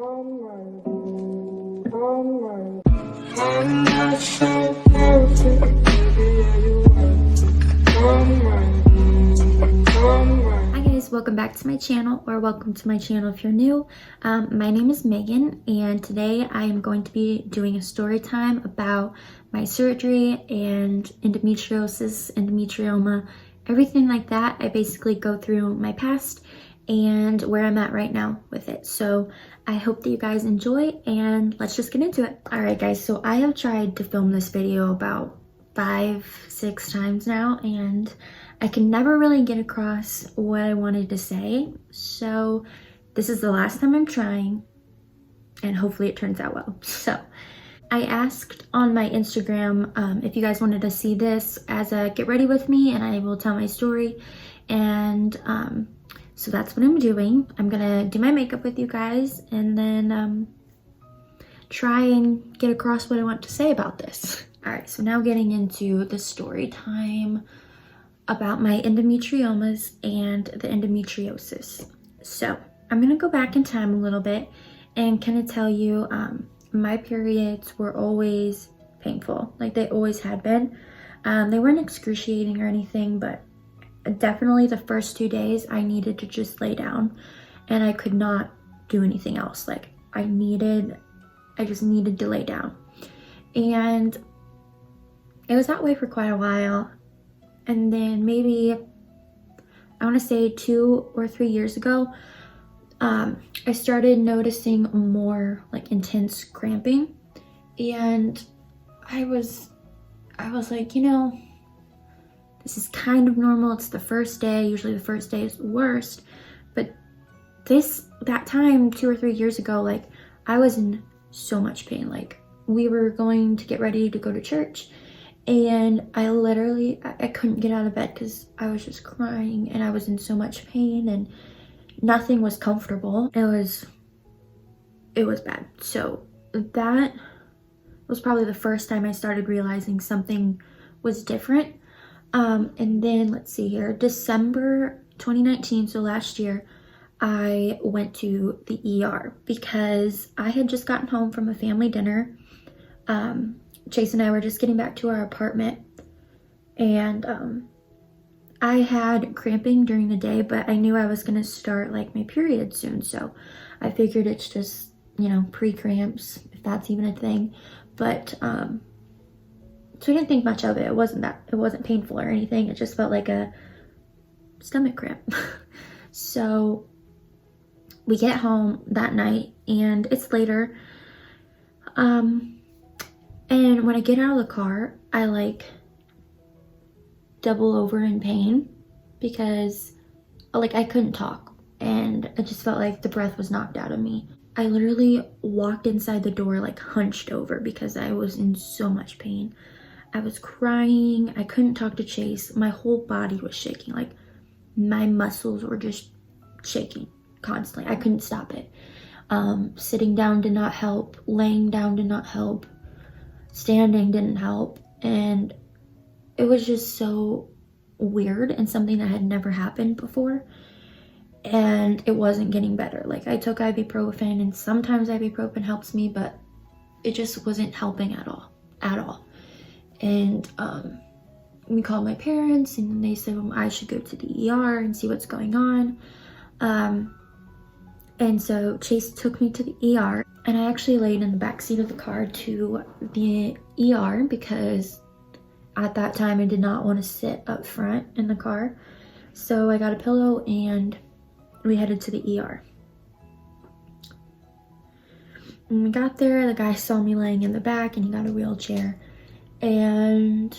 I'm not so perfect, baby, are you Hi guys, welcome back to my channel, or welcome to my channel if you're new. My name is Megan, and today I am going to be doing a story time about my surgery and endometriosis, endometrioma, everything like that. I basically go through my past and where I'm at right now with it. So I hope that you guys enjoy, and let's just get into it. All right guys, so I have tried to film this video about 5-6 times now, and I can never really get across what I wanted to say. So this is the last time I'm trying, and hopefully it turns out well. So I asked on my Instagram if you guys wanted to see this as a get ready with me, and I will tell my story. And so that's what I'm doing. I'm gonna do my makeup with you guys, and then try and get across what I want to say about this. All right, so now getting into the story time about my endometriomas and the endometriosis. So I'm gonna go back in time a little bit and kind of tell you my periods were always painful, like they always had been. They weren't excruciating or anything, but definitely the first 2 days I needed to just lay down, and I could not do anything else. Like I just needed to lay down, and it was that way for quite a while. And then maybe, I want to say 2 or 3 years ago, I started noticing more like intense cramping, and I was like, you know, this is kind of normal. It's the first day. Usually the first day is the worst, but that time 2 or 3 years ago, like I was in so much pain. Like we were going to get ready to go to church, and I couldn't get out of bed because I was just crying, and I was in so much pain, and nothing was comfortable. It was bad. So that was probably the first time I started realizing something was different. And then let's see here, December 2019, so last year, I went to the ER because I had just gotten home from a family dinner. Chase and I were just getting back to our apartment, and I had cramping during the day, but I knew I was gonna start like my period soon, so I figured it's just, you know, pre-cramps, if that's even a thing. But so I didn't think much of it. It wasn't painful or anything. It just felt like a stomach cramp. So we get home that night, and it's later. And when I get out of the car, I like double over in pain because like I couldn't talk, and I just felt like the breath was knocked out of me. I literally walked inside the door like hunched over because I was in so much pain. I was crying. I couldn't talk to Chase. My whole body was shaking. Like my muscles were just shaking constantly. I couldn't stop it. Sitting down did not help. Laying down did not help. Standing didn't help. And it was just so weird and something that had never happened before. And it wasn't getting better. Like I took ibuprofen, and sometimes ibuprofen helps me, but it just wasn't helping at all. And we called my parents, and they said, well, I should go to the ER and see what's going on. And so Chase took me to the ER, and I actually laid in the back seat of the car to the ER because at that time I did not want to sit up front in the car. So I got a pillow, and we headed to the ER. When we got there, the guy saw me laying in the back, and he got a wheelchair. And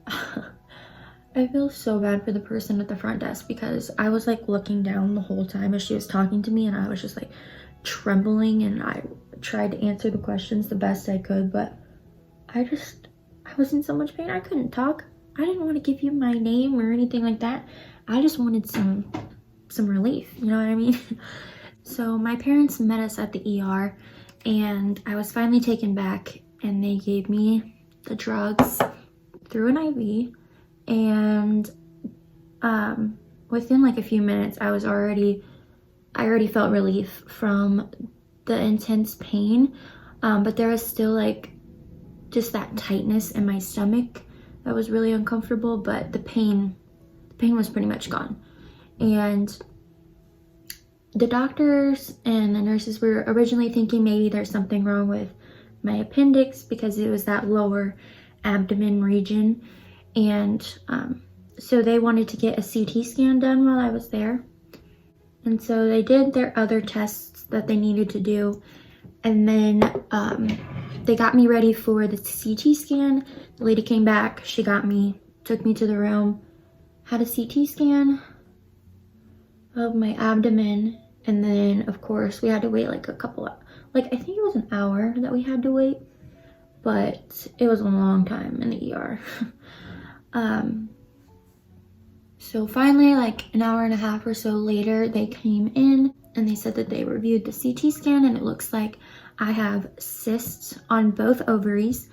I feel so bad for the person at the front desk because I was like looking down the whole time as she was talking to me, and I was just like trembling, and I tried to answer the questions the best I could, but I was in so much pain. I couldn't talk. I didn't want to give you my name or anything like that. I just wanted some relief, you know what I mean? So my parents met us at the ER, and I was finally taken back, and they gave me the drugs through an IV, and within like a few minutes I already felt relief from the intense pain, but there was still like just that tightness in my stomach that was really uncomfortable, but the pain was pretty much gone. And the doctors and the nurses were originally thinking maybe there's something wrong with my appendix because it was that lower abdomen region. And so they wanted to get a CT scan done while I was there. And so they did their other tests that they needed to do. And then they got me ready for the CT scan. The lady came back, she got me, took me to the room, had a CT scan of my abdomen. And then of course we had to wait like I think it was an hour that we had to wait, but it was a long time in the ER. So finally, like an hour and a half or so later, they came in and they said that they reviewed the CT scan and it looks like I have cysts on both ovaries,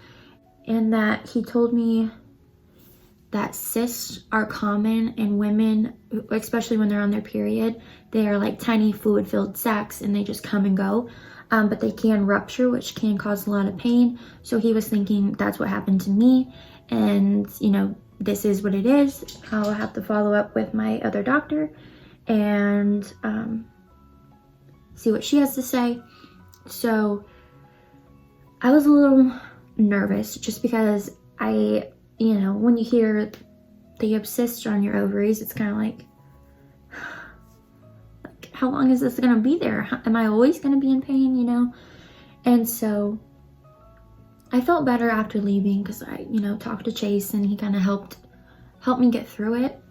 and that he told me that cysts are common in women, especially when they're on their period. They are like tiny fluid-filled sacs and they just come and go, but they can rupture, which can cause a lot of pain. So he was thinking that's what happened to me, and you know, this is what it is. I'll have to follow up with my other doctor and see what she has to say. So I was a little nervous just because you know, when you hear that you have cysts on your ovaries, it's kind of like, how long is this gonna be there? Am I always gonna be in pain, you know? And so I felt better after leaving because I, you know, talked to Chase and he kind of helped me get through it.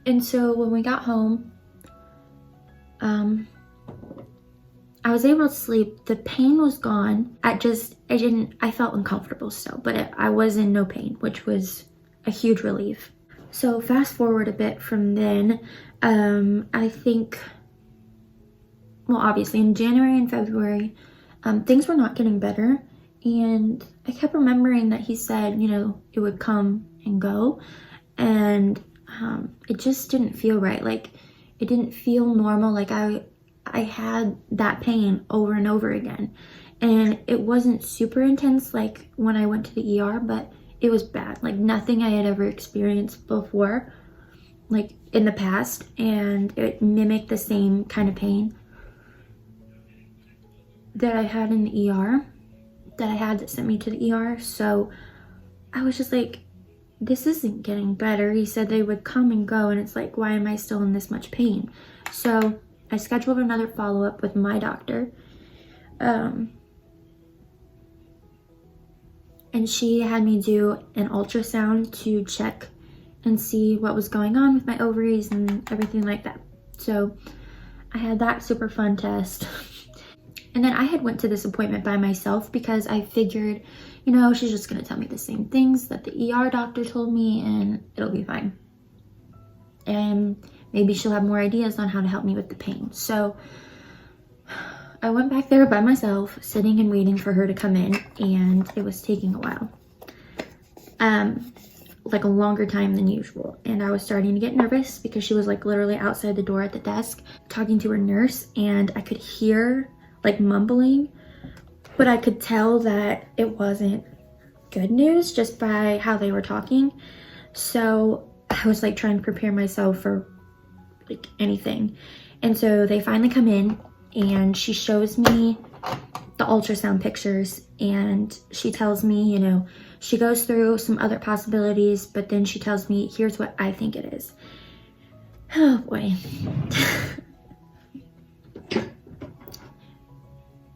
And so when we got home, I was able to sleep. The pain was gone. I felt uncomfortable still, but I was in no pain, which was a huge relief. So fast forward a bit from then, I think, well, obviously in January and February, things were not getting better. And I kept remembering that he said, you know, it would come and go. And it just didn't feel right. Like, it didn't feel normal. Like I had that pain over and over again. And it wasn't super intense like when I went to the ER, but it was bad. Like nothing I had ever experienced before, like in the past. And it mimicked the same kind of pain that I had in the ER, that sent me to the ER. So I was just like, this isn't getting better. He said they would come and go, and it's like, why am I still in this much pain? So I scheduled another follow-up with my doctor. And she had me do an ultrasound to check and see what was going on with my ovaries and everything like that. So I had that super fun test. And then I had went to this appointment by myself because I figured, you know, she's just gonna tell me the same things that the ER doctor told me and it'll be fine. And maybe she'll have more ideas on how to help me with the pain. So I went back there by myself, sitting and waiting for her to come in, and it was taking a while. Like a longer time than usual. And I was starting to get nervous because she was like literally outside the door at the desk talking to her nurse, and I could hear like mumbling, but I could tell that it wasn't good news just by how they were talking. So I was like trying to prepare myself for like anything. And so they finally come in and she shows me the ultrasound pictures and she tells me, you know, she goes through some other possibilities, but then she tells me, here's what I think it is. Oh boy.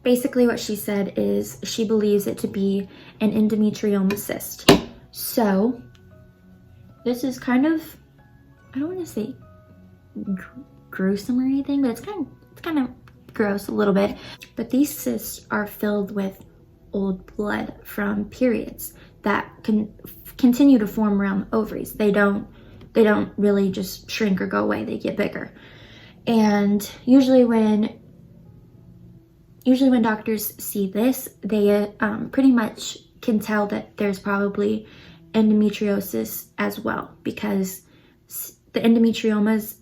Basically what she said is she believes it to be an endometrioma cyst. So this is kind of, I don't want to say gruesome or anything, but it's kind of gross a little bit. But these cysts are filled with old blood from periods that can continue to form around the ovaries. They don't really just shrink or go away, they get bigger. And usually when doctors see this, they pretty much can tell that there's probably endometriosis as well, because the endometriomas,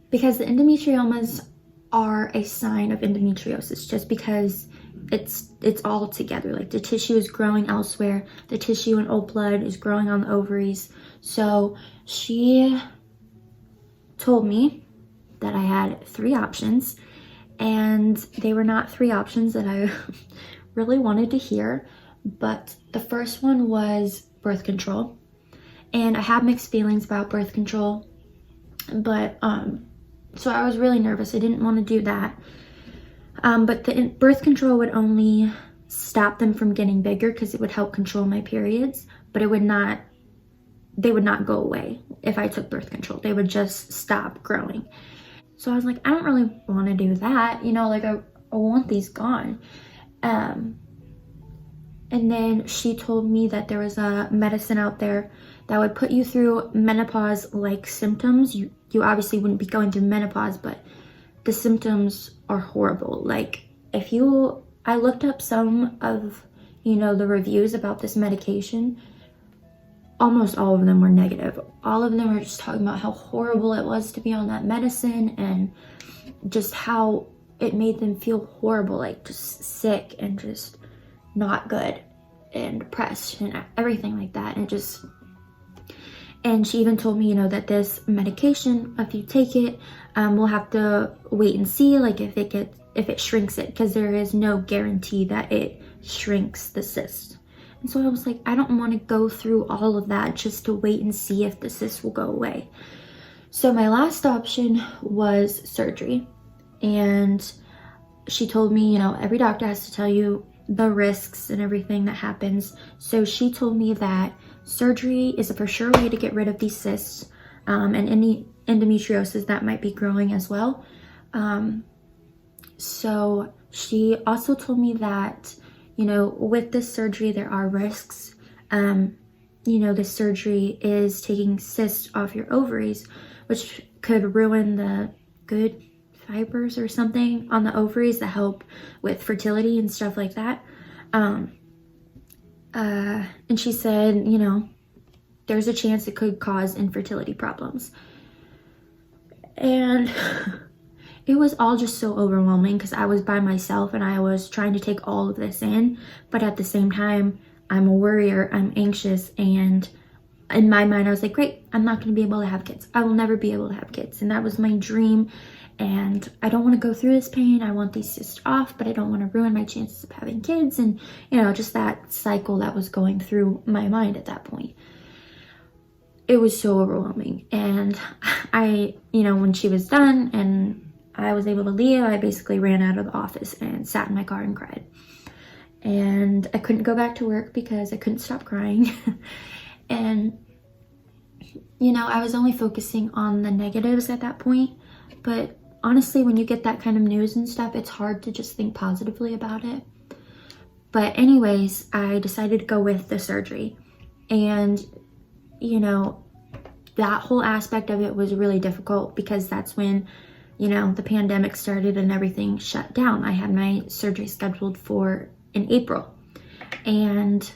because the endometriomas are a sign of endometriosis, just because it's all together. Like the tissue is growing elsewhere, the tissue and old blood is growing on the ovaries. So she told me that I had 3 options, and they were not 3 options that I really wanted to hear. But the first one was birth control, and I have mixed feelings about birth control, but so I was really nervous. I didn't want to do that. But the birth control would only stop them from getting bigger, because it would help control my periods, but they would not go away if I took birth control. They would just stop growing. So I was like, I don't really want to do that, you know, like I want these gone. And then she told me that there was a medicine out there that would put you through menopause-like symptoms. You obviously wouldn't be going through menopause, but the symptoms are horrible. Like I looked up some of, you know, the reviews about this medication. Almost all of them were negative. All of them were just talking about how horrible it was to be on that medicine, and just how it made them feel horrible, like just sick and just not good and depressed and everything like that. And she even told me, you know, that this medication, if you take it, we'll have to wait and see, like if it shrinks it, because there is no guarantee that it shrinks the cyst. And so I was like, I don't want to go through all of that just to wait and see if the cyst will go away. So my last option was surgery. And she told me, you know, every doctor has to tell you the risks and everything that happens. So she told me that surgery is a for sure way to get rid of these cysts, and any endometriosis that might be growing as well. So she also told me that, you know, with this surgery, there are risks. You know, this surgery is taking cysts off your ovaries, which could ruin the good fibers or something on the ovaries that help with fertility and stuff like that. And she said, you know, there's a chance it could cause infertility problems. And it was all just so overwhelming, because I was by myself and I was trying to take all of this in, but at the same time, I'm a worrier, I'm anxious, and in my mind I was like, great, I'm not going to be able to have kids. I will never be able to have kids, and that was my dream, and I don't want to go through this pain. I want these cysts off, but I don't want to ruin my chances of having kids, and you know, just that cycle that was going through my mind at that point. It was so overwhelming. And I, you know, when she was done and I was able to leave, I basically ran out of the office and sat in my car and cried. And I couldn't go back to work because I couldn't stop crying. And, you know, I was only focusing on the negatives at that point. But honestly, when you get that kind of news and stuff, it's hard to just think positively about it. But anyways, I decided to go with the surgery. And, you know, that whole aspect of it was really difficult, because that's when, you know, the pandemic started and everything shut down. I had my surgery scheduled for in April. And,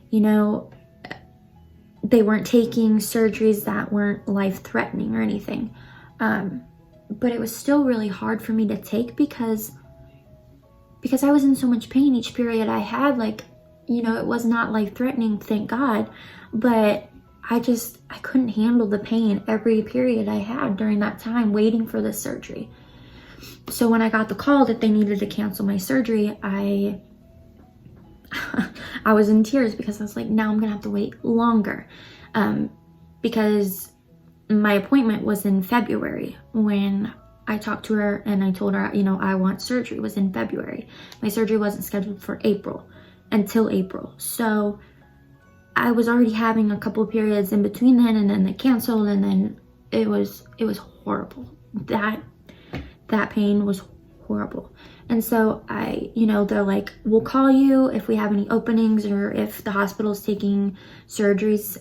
you know, they weren't taking surgeries that weren't life-threatening or anything. But it was still really hard for me to take, because I was in so much pain each period I had. Like, you know, it was not life-threatening, thank God, but I couldn't handle the pain every period I had during that time waiting for this surgery. So when I got the call that they needed to cancel my surgery, I was in tears, because I was like, now I'm gonna have to wait longer, because my appointment was in February. When I talked to her and I told her, you know, I want surgery, was in February. My surgery wasn't scheduled for until April. So I was already having a couple periods in between then, and then they canceled, and then it was horrible. That pain was horrible. And so you know, they're like, we'll call you if we have any openings, or if the hospital's taking surgeries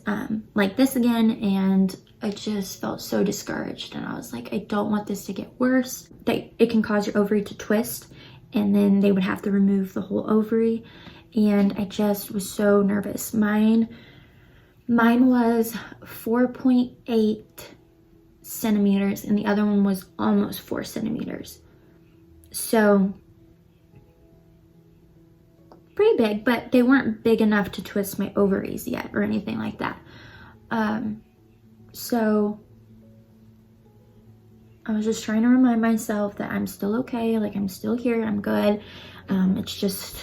like this again. And I just felt so discouraged, and I was like, I don't want this to get worse. It can cause your ovary to twist, and then they would have to remove the whole ovary. And I just was so nervous. Mine was 4.8 centimeters and the other one was almost 4 centimeters. So pretty big, but they weren't big enough to twist my ovaries yet or anything like that. So I was just trying to remind myself that I'm still okay, like I'm still here, I'm good. It's just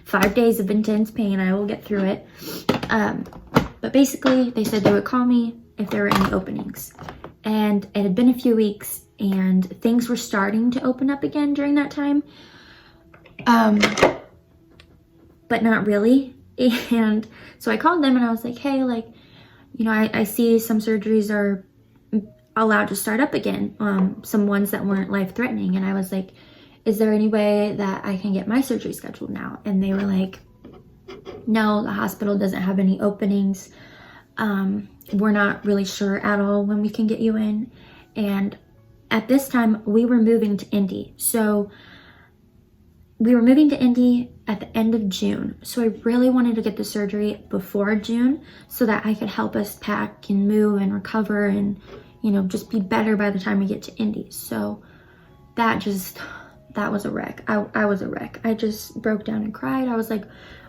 5 days of intense pain. I will get through it. But basically, they said they would call me if there were any openings. And it had been a few weeks, and things were starting to open up again during that time. But not really. And so I called them and I was like, hey, like, you know, I see some surgeries are allowed to start up again. Some ones that weren't life-threatening. And I was like, is there any way that I can get my surgery scheduled now? And they were like, no, the hospital doesn't have any openings. We're not really sure at all when we can get you in. And at this time, we were moving to Indy. So we were moving to Indy at the end of June. So I really wanted to get the surgery before June so that I could help us pack and move and recover and, you know, just be better by the time we get to Indy. So that was a wreck. I was a wreck. I just broke down and cried. I was like,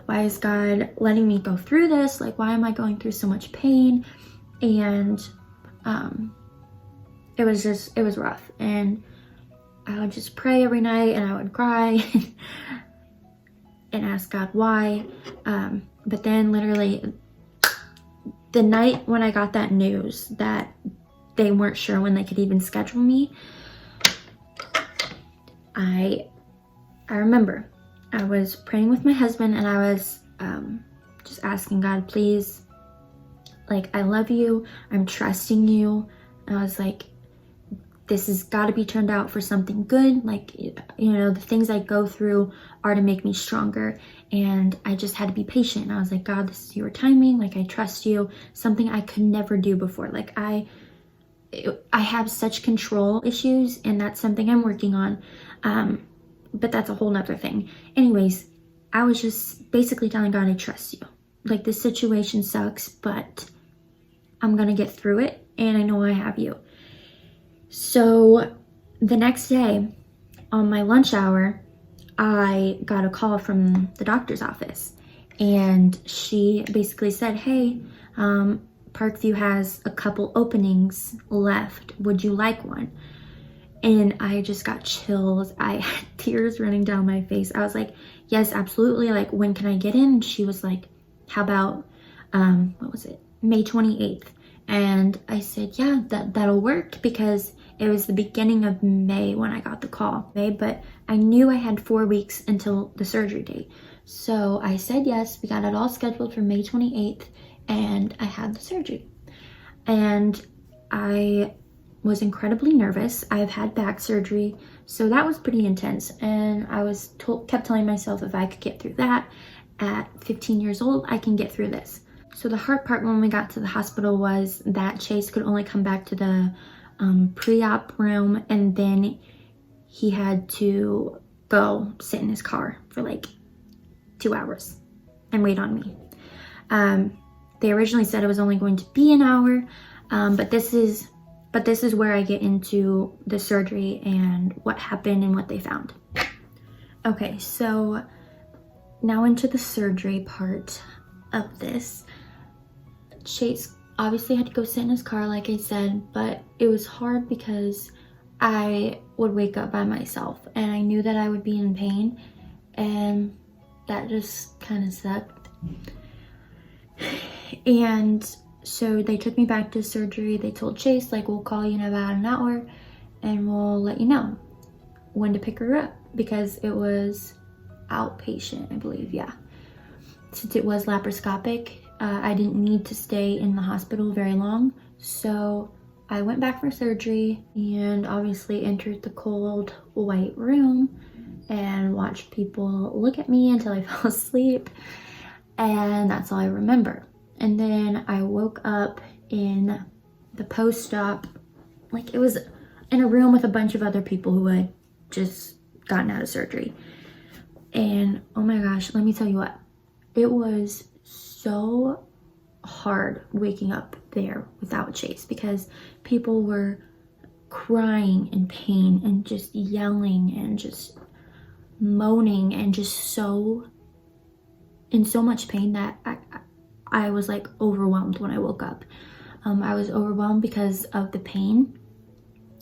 why is God letting me go through this? Like, why am I going through so much pain? And it was rough. And I would just pray every night and I would cry and ask God why. But then literally the night when I got that news that they weren't sure when they could even schedule me, I remember I was praying with my husband and I was just asking God, please, like, I love you. I'm trusting you. And I was like, this has got to be turned out for something good. Like, you know, the things I go through are to make me stronger. And I just had to be patient. And I was like, God, this is your timing. Like, I trust you. Something I could never do before. Like, I have such control issues and that's something I'm working on. But that's a whole nother thing. Anyways, I was just basically telling God, I trust you. Like, this situation sucks, but I'm going to get through it. And I know I have you. So the next day on my lunch hour, I got a call from the doctor's office and she basically said, hey, Parkview has a couple openings left. Would you like one? And I just got chills. I had tears running down my face. I was like, yes, absolutely. Like, when can I get in? And she was like, how about, what was it? May 28th. And I said, yeah, that'll work because it was the beginning of May when I got the call. But I knew I had 4 weeks until the surgery date. So I said yes. We got it all scheduled for May 28th and I had the surgery. And I was incredibly nervous. I've had back surgery, so that was pretty intense. And I was kept telling myself if I could get through that at 15 years old, I can get through this. So the hard part when we got to the hospital was that Chase could only come back to the pre-op room, and then he had to go sit in his car for like 2 hours and wait on me. They originally said it was only going to be an hour, but this is where I get into the surgery and what happened and what they found. Okay, so now into the surgery part of this. Chase obviously had to go sit in his car, like I said, but it was hard because I would wake up by myself and I knew that I would be in pain, and that just kind of sucked. And so they took me back to surgery. They told Chase, like, we'll call you in about an hour and we'll let you know when to pick her up, because it was outpatient, I believe, yeah. Since it was laparoscopic, I didn't need to stay in the hospital very long. So I went back for surgery and obviously entered the cold white room and watched people look at me until I fell asleep. And that's all I remember. And then I woke up in the post-op, like it was in a room with a bunch of other people who had just gotten out of surgery. And oh my gosh, let me tell you what, it was so hard waking up there without Chase, because people were crying in pain and just yelling and just moaning and just so in so much pain that I was like overwhelmed when I woke up. I was overwhelmed because of the pain.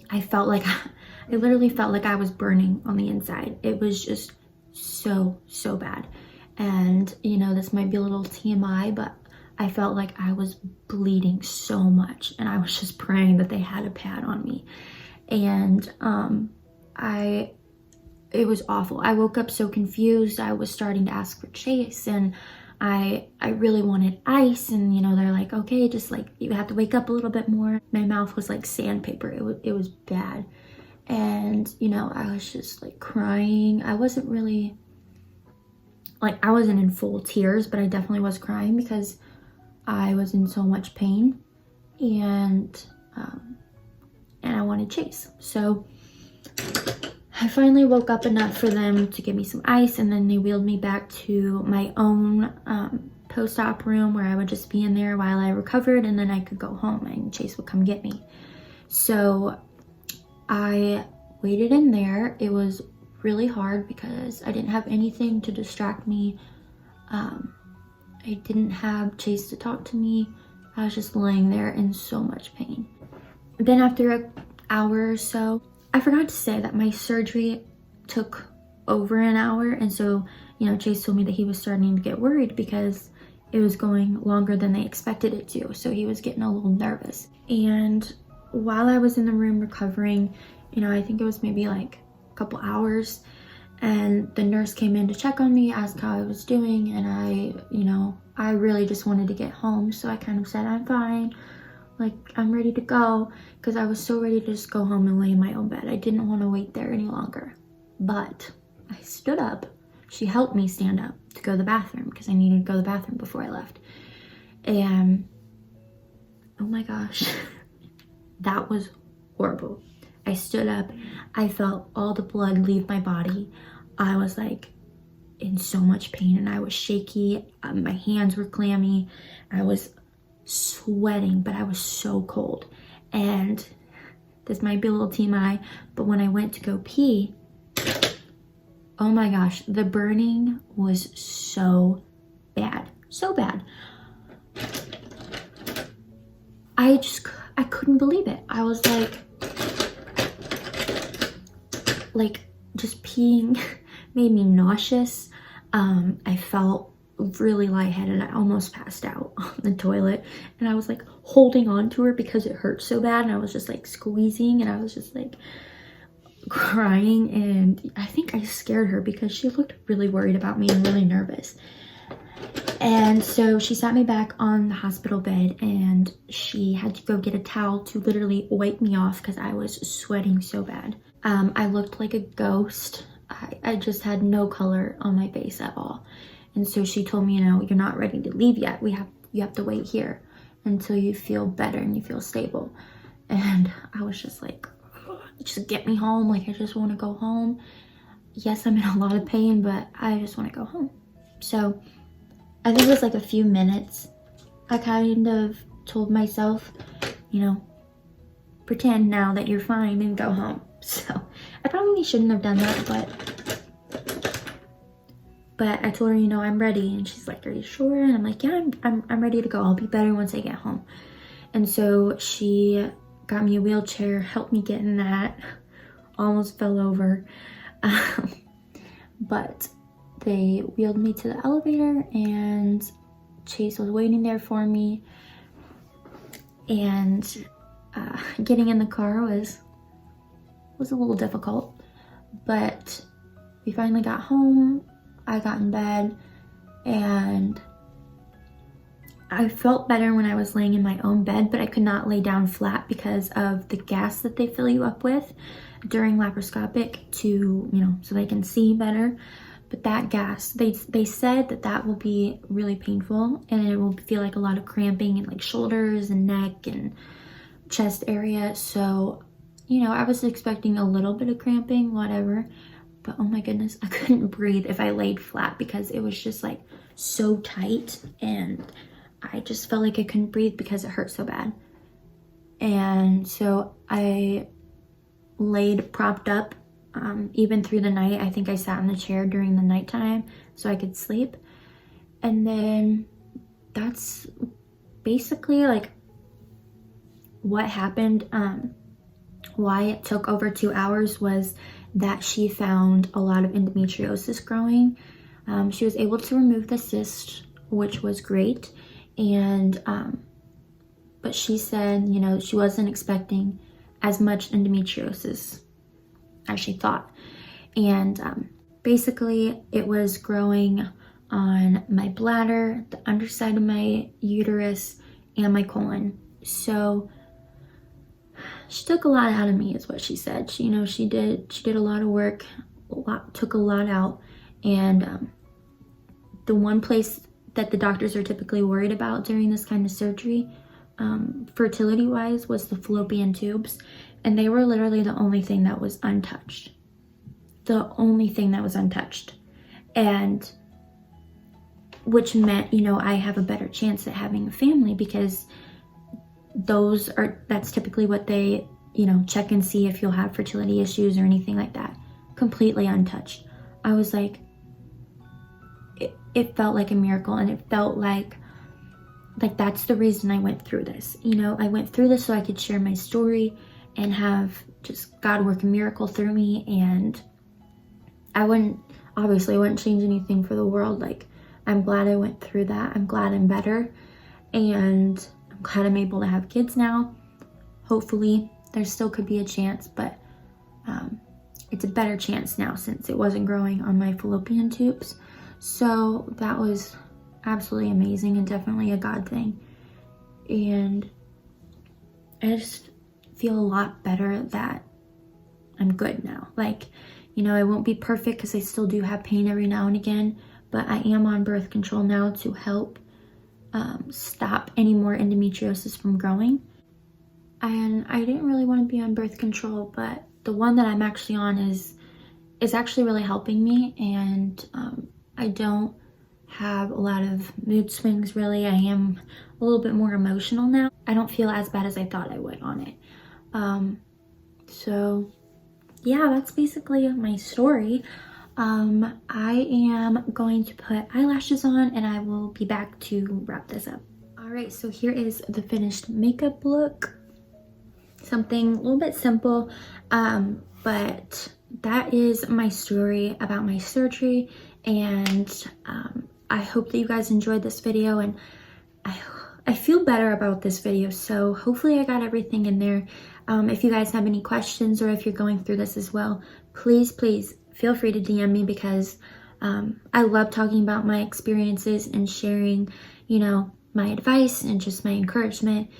I felt like I literally felt like I was burning on the inside. It was just so bad. And you know, this might be a little TMI, but I felt like I was bleeding so much, and I was just praying that they had a pad on me. And it was awful. I woke up so confused. I was starting to ask for Chase, and I really wanted ice, and you know, they're like, okay, just like you have to wake up a little bit more. My mouth was like sandpaper. It was bad. And you know, I was just like crying. I wasn't really like, I wasn't in full tears, but I definitely was crying because I was in so much pain, and I wanted Chase. So I finally woke up enough for them to give me some ice, and then they wheeled me back to my own post-op room where I would just be in there while I recovered, and then I could go home and Chase would come get me. So I waited in there. It was really hard because I didn't have anything to distract me. I didn't have Chase to talk to me. I was just laying there in so much pain. Then after an hour or so, I forgot to say that my surgery took over an hour, and so, you know, Chase told me that he was starting to get worried because it was going longer than they expected it to, so he was getting a little nervous. And while I was in the room recovering, you know, I think it was maybe like a couple hours, and the nurse came in to check on me, asked how I was doing, and I really just wanted to get home, so I kind of said, I'm fine, like I'm ready to go, because I was so ready to just go home and lay in my own bed. I didn't want to wait there any longer. But I stood up. She helped me stand up to go to the bathroom because I needed to go to the bathroom before I left. And oh my gosh, that was horrible. I stood up. I felt all the blood leave my body. I was like in so much pain, and I was shaky. My hands were clammy. I was sweating, but I was so cold. And this might be a little TMI, but when I went to go pee, oh my gosh, the burning was so bad. So bad. I couldn't believe it. I was like just peeing made me nauseous. I felt really lightheaded. I almost passed out on the toilet, and I was like holding on to her because it hurt so bad, and I was just like squeezing, and I was just like crying, and I think I scared her because she looked really worried about me and really nervous. And so she sat me back on the hospital bed, and she had to go get a towel to literally wipe me off because I was sweating so bad. I looked like a ghost. I just had no color on my face at all. And so she told me, you know, you're not ready to leave yet. You have to wait here until you feel better and you feel stable. And I was just like, just get me home. Like, I just want to go home. Yes, I'm in a lot of pain, but I just want to go home. So I think it was like a few minutes. I kind of told myself, you know, pretend now that you're fine and go home. So I probably shouldn't have done that, but I told her, you know, I'm ready. And she's like, are you sure? And I'm like, yeah, I'm ready to go. I'll be better once I get home. And so she got me a wheelchair, helped me get in that. Almost fell over. But they wheeled me to the elevator, and Chase was waiting there for me. And getting in the car was a little difficult, but we finally got home. I got in bed, and I felt better when I was laying in my own bed, but I could not lay down flat because of the gas that they fill you up with during laparoscopic to, you know, so they can see better. But that gas, they said that will be really painful, and it will feel like a lot of cramping in like shoulders and neck and chest area. So, you know, I was expecting a little bit of cramping, whatever, but oh my goodness, I couldn't breathe if I laid flat because it was just like so tight, and I just felt like I couldn't breathe because it hurt so bad. And so I laid propped up even through the night. I think I sat in the chair during the nighttime so I could sleep. And then that's basically like what happened. Why it took over 2 hours was that she found a lot of endometriosis growing. She was able to remove the cyst, which was great. And but she said, you know, she wasn't expecting as much endometriosis as she thought. And basically it was growing on my bladder, the underside of my uterus, and my colon. So she took a lot out of me is what she said. She, you know, she did a lot of work, took a lot out. And the one place that the doctors are typically worried about during this kind of surgery, fertility wise, was the fallopian tubes. And they were literally the only thing that was untouched. The only thing that was untouched. And which meant, you know, I have a better chance at having a family because that's typically what they, you know, check and see if you'll have fertility issues or anything like that. Completely untouched. I was like, it felt like a miracle, and it felt like that's the reason I went through this. You know, I went through this so I could share my story and have just God work a miracle through me. And I wouldn't change anything for the world. Like, I'm glad I went through that. I'm glad I'm better. And I'm glad I'm able to have kids now. Hopefully, there still could be a chance, but it's a better chance now since it wasn't growing on my fallopian tubes. So that was absolutely amazing and definitely a God thing. And I just feel a lot better that I'm good now. Like, you know, I won't be perfect because I still do have pain every now and again, but I am on birth control now to help stop any more endometriosis from growing. And I didn't really want to be on birth control, but the one that I'm actually on is actually really helping me. And I don't have a lot of mood swings really. I am a little bit more emotional now. I don't feel as bad as I thought I would on it. So yeah, that's basically my story. I am going to put eyelashes on and I will be back to wrap this up. All right, so here is the finished makeup look. Something a little bit simple, but that is my story about my surgery. And I hope that you guys enjoyed this video, and I feel better about this video, so hopefully I got everything in there. If you guys have any questions or if you're going through this as well, please feel free to DM me, because I love talking about my experiences and sharing, you know, my advice and just my encouragement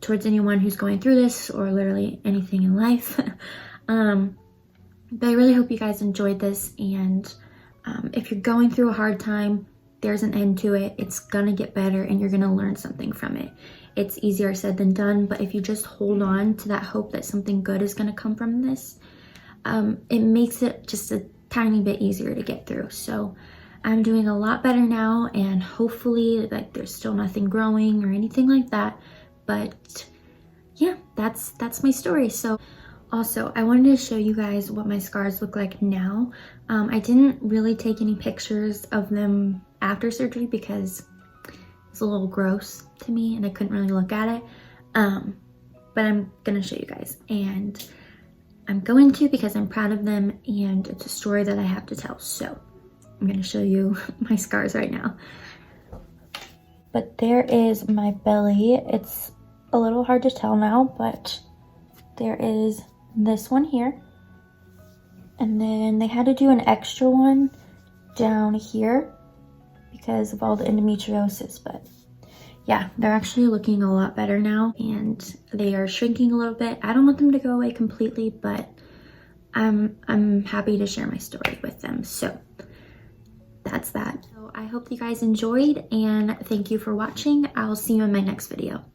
towards anyone who's going through this or literally anything in life. But I really hope you guys enjoyed this, and if you're going through a hard time, there's an end to it. It's gonna get better and you're gonna learn something from it. It's easier said than done, but if you just hold on to that hope that something good is gonna come from this, it makes it just a tiny bit easier to get through. So I'm doing a lot better now, and hopefully like there's still nothing growing or anything like that. But yeah, that's my story. So also, I wanted to show you guys what my scars look like now. I didn't really take any pictures of them after surgery because it's a little gross to me and I couldn't really look at it. But I'm gonna show you guys, and I'm going to because I'm proud of them and it's a story that I have to tell. So I'm gonna show you my scars right now. But there is my belly. It's a little hard to tell now, but there is this one here, and then they had to do an extra one down here because of all the endometriosis. But yeah, they're actually looking a lot better now and they are shrinking a little bit. I don't want them to go away completely, but I'm happy to share my story with them. So that's that. So I hope you guys enjoyed, and thank you for watching. I'll see you in my next video.